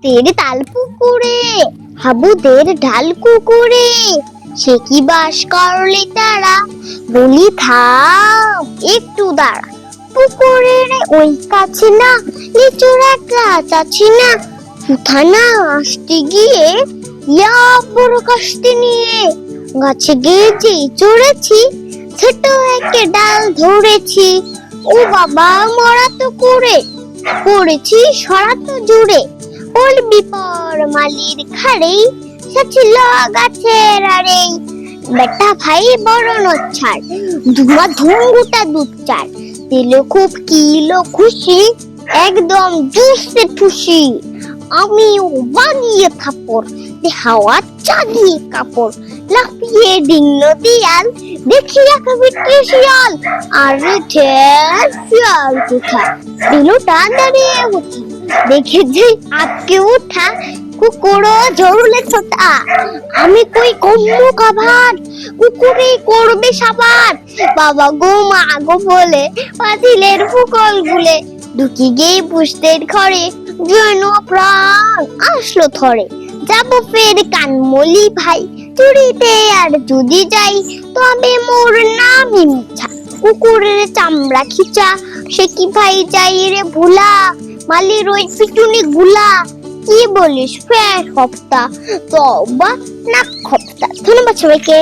তের তাল পুকুরে, হাবুদের ঢাল কুকুরে, সে কি বাস করলে তারা, বলি থাম একটু দাঁড়া। পুকুরের ওই কাছে না লিচুর এক গাছ আছে না, উঠানা আসতে গিয়ে ইয়া বড় কাশতি নিয়ে গাছে গিয়ে যে চড়েছি, ছোট একটা ডাল ধরেছি। ও বাবা মরা তো করে পড়েছি সরাতো জুড়ে, পড়বি পর মালির ঘাড়েই, সে ছিল গাছের আড়েই। বেটা ভাই বড় নচ্ছাড়, ধুমা ধুম গোটা দুধ চার, দিল খুব কিলো খুশি, একদম জুসে ঠুসি। আমিও বানিয়ে থাপড়, হাওয়া চালিয়ে কাপড়, লাফিয়ে ডিঙ্গল দিয়াল, দেখি একা বিট্টি শিয়াল, আরে ঠের শিয়াল কোথায়, দিলটা দাঁড়িয়ে উঠা, দেখে যে আটকে উঠা, কুকুরও জরুলে ছোটা। আমি কই কম্মু কাভার, কুকুরে করবে সাবার, বাবা গো মা গো বলে পাতিলের ফুকল গুলে, ঢুকি গিয়ে পুষতের ঘরে, যেন প্রাণ আসলো থরে। যাবো ফের কানমলি ভাই, চুরিতে আর যদি যাই, তবে মোর নামই মিছা, কুকুরের চামড়া খিচা, সে কি ভাই যাই রে ভুলা, মালির ওই পিটুনি গুলা। কি বলিস ফের হপ্তা, তবা না খপ্তা। ধন্যবাদ সবাইকে।